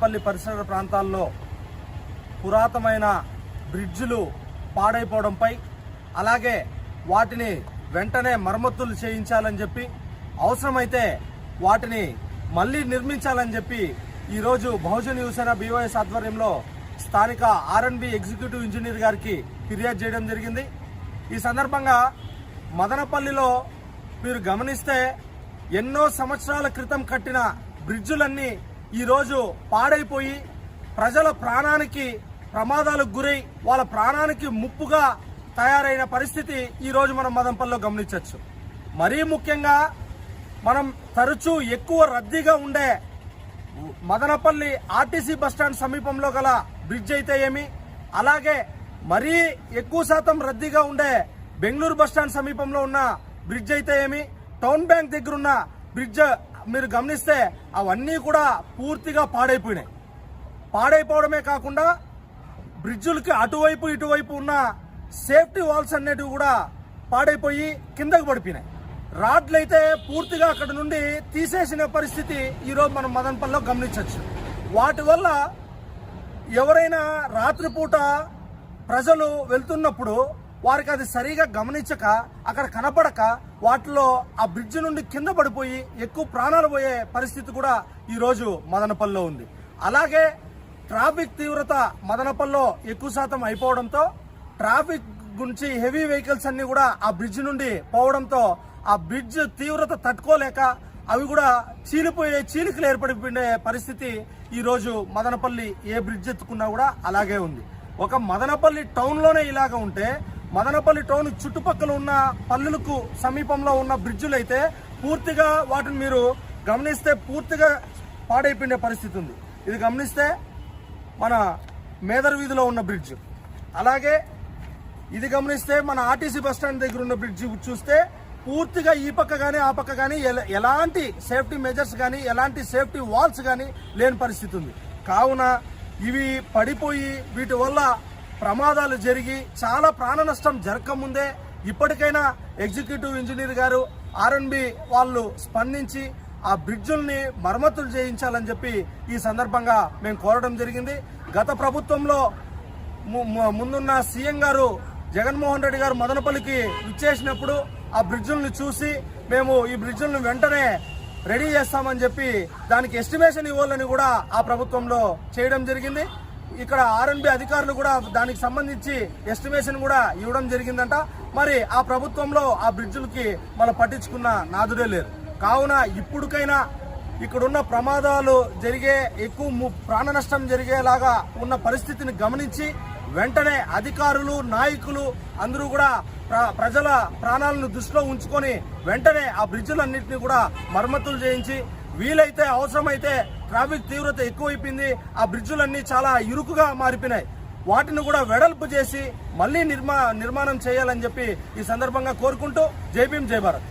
పల్లి పరిసర ప్రాంతాల్లో పురాతనమైన బ్రిడ్జిలు పాడైపోవడంపై అలాగే వాటిని వెంటనే మరమ్మతులు చేయించాలని చెప్పి అవసరమైతే వాటిని మళ్లీ నిర్మించాలని చెప్పి ఈరోజు బహుజన్ యువసేన BYS ఆధ్వర్యంలో స్థానిక R&B ఎగ్జిక్యూటివ్ ఇంజనీర్ గారికి ఫిర్యాదు చేయడం జరిగింది। ఈ సందర్భంగా మదనపల్లిలో మీరు గమనిస్తే ఎన్నో సంవత్సరాల క్రితం కట్టిన బ్రిడ్జులన్నీ ఈరోజు పాడైపోయి ప్రజల ప్రాణానికి ప్రమాదాలకు గురై వాళ్ళ ప్రాణానికి ముప్పుగా తయారైన పరిస్థితి ఈరోజు మనం మదనపల్లిలో గమనించవచ్చు। మరీ ముఖ్యంగా మనం తరచూ ఎక్కువ రద్దీగా ఉండే మదనపల్లి RTC బస్టాండ్ సమీపంలో గల బ్రిడ్జ్ అయితే ఏమి, అలాగే మరీ ఎక్కువ శాతం రద్దీగా ఉండే బెంగళూరు బస్టాండ్ సమీపంలో ఉన్న బ్రిడ్జ్ అయితే ఏమి, టౌన్ బ్యాంక్ దగ్గర ఉన్న బ్రిడ్జ్ మీరు గమనిస్తే అవన్నీ కూడా పూర్తిగా పాడైపోయినాయి। పాడైపోవడమే కాకుండా బ్రిడ్జులకి అటువైపు ఇటువైపు ఉన్న సేఫ్టీ వాల్స్ అనేటివి కూడా పాడైపోయి కిందకు పడిపోయినాయి। రాడ్లు అయితే పూర్తిగా అక్కడ నుండి తీసేసిన పరిస్థితి ఈరోజు మనం మదనపల్లిలో గమనించవచ్చు। వాటి వల్ల ఎవరైనా రాత్రిపూట ప్రజలు వెళ్తున్నప్పుడు వారికి అది సరిగా గమనించక అక్కడ కనపడక వాటిలో ఆ బ్రిడ్జ్ నుండి కింద పడిపోయి ఎక్కువ ప్రాణాలు పోయే పరిస్థితి కూడా ఈరోజు మదనపల్లిలో ఉంది। అలాగే ట్రాఫిక్ తీవ్రత మదనపల్లిలో ఎక్కువ శాతం అయిపోవడంతో ట్రాఫిక్ గురించి హెవీ వెహికల్స్ అన్ని కూడా ఆ బ్రిడ్జ్ నుండి పోవడంతో ఆ బ్రిడ్జ్ తీవ్రత తట్టుకోలేక అవి కూడా చీలికలు ఏర్పడిపోయే పరిస్థితి ఈరోజు మదనపల్లి ఏ బ్రిడ్జ్ ఎత్తుకున్నా కూడా అలాగే ఉంది। ఒక మదనపల్లి టౌన్లోనే ఇలాగ ఉంటే మదనపల్లి టౌన్ చుట్టుపక్కల ఉన్న పల్లెలకు సమీపంలో ఉన్న బ్రిడ్జులు అయితే పూర్తిగా వాటిని మీరు గమనిస్తే పూర్తిగా పాడైపోయే పరిస్థితి ఉంది। ఇది గమనిస్తే మన మేదర్ వీధిలో ఉన్న బ్రిడ్జ్, అలాగే ఇది గమనిస్తే మన RTC బస్టాండ్ దగ్గర ఉన్న బ్రిడ్జ్ చూస్తే పూర్తిగా ఈ పక్క కానీ ఆ పక్క కానీ ఎలాంటి సేఫ్టీ మెజర్స్ కానీ ఎలాంటి సేఫ్టీ వాల్స్ కానీ లేని పరిస్థితి ఉంది। కావున ఇవి పడిపోయి వీటి వల్ల ప్రమాదాలు జరిగి చాలా ప్రాణ నష్టం జరగకముందే ఇప్పటికైనా ఎగ్జిక్యూటివ్ ఇంజనీర్ గారు R&B వాళ్ళు స్పందించి ఆ బ్రిడ్జుల్ని మరమ్మతులు చేయించాలని చెప్పి ఈ సందర్భంగా మేము కోరడం జరిగింది। గత ప్రభుత్వంలో ముందున్న సీఎం గారు జగన్మోహన్ రెడ్డి గారు మదనపల్లికి ఇచ్చేసినప్పుడు ఆ బ్రిడ్జుల్ని చూసి మేము ఈ బ్రిడ్జులను వెంటనే రెడీ చేస్తామని చెప్పి దానికి ఎస్టిమేషన్ ఇవ్వాలని కూడా ఆ ప్రభుత్వంలో చేయడం జరిగింది। ఇక్కడ R&B అధికారులు కూడా దానికి సంబంధించి ఎస్టిమేషన్ కూడా ఇవ్వడం జరిగిందంట। మరి ఆ ప్రభుత్వంలో ఆ బ్రిడ్జులకి మనం పట్టించుకున్న నాదుడే లేరు। కావున ఇప్పటికైనా ఇక్కడున్న ప్రమాదాలు జరిగే ఎక్కువ ప్రాణ నష్టం జరిగేలాగా ఉన్న పరిస్థితిని గమనించి వెంటనే అధికారులు నాయకులు అందరూ కూడా ప్రజల ప్రాణాలను దృష్టిలో ఉంచుకొని వెంటనే ఆ బ్రిడ్జులన్నింటినీ కూడా మరమ్మతులు చేయించి వీలైతే అవసరమైతే ట్రాఫిక్ తీవ్రత ఎక్కువైపోయింది, ఆ బ్రిడ్జులన్నీ చాలా ఇరుకుగా మారిపోయినాయి, వాటిని కూడా వెడల్పు చేసి మళ్లీ నిర్మాణం చేయాలని చెప్పి ఈ సందర్భంగా కోరుకుంటూ జై భీమ్ జై భారత్।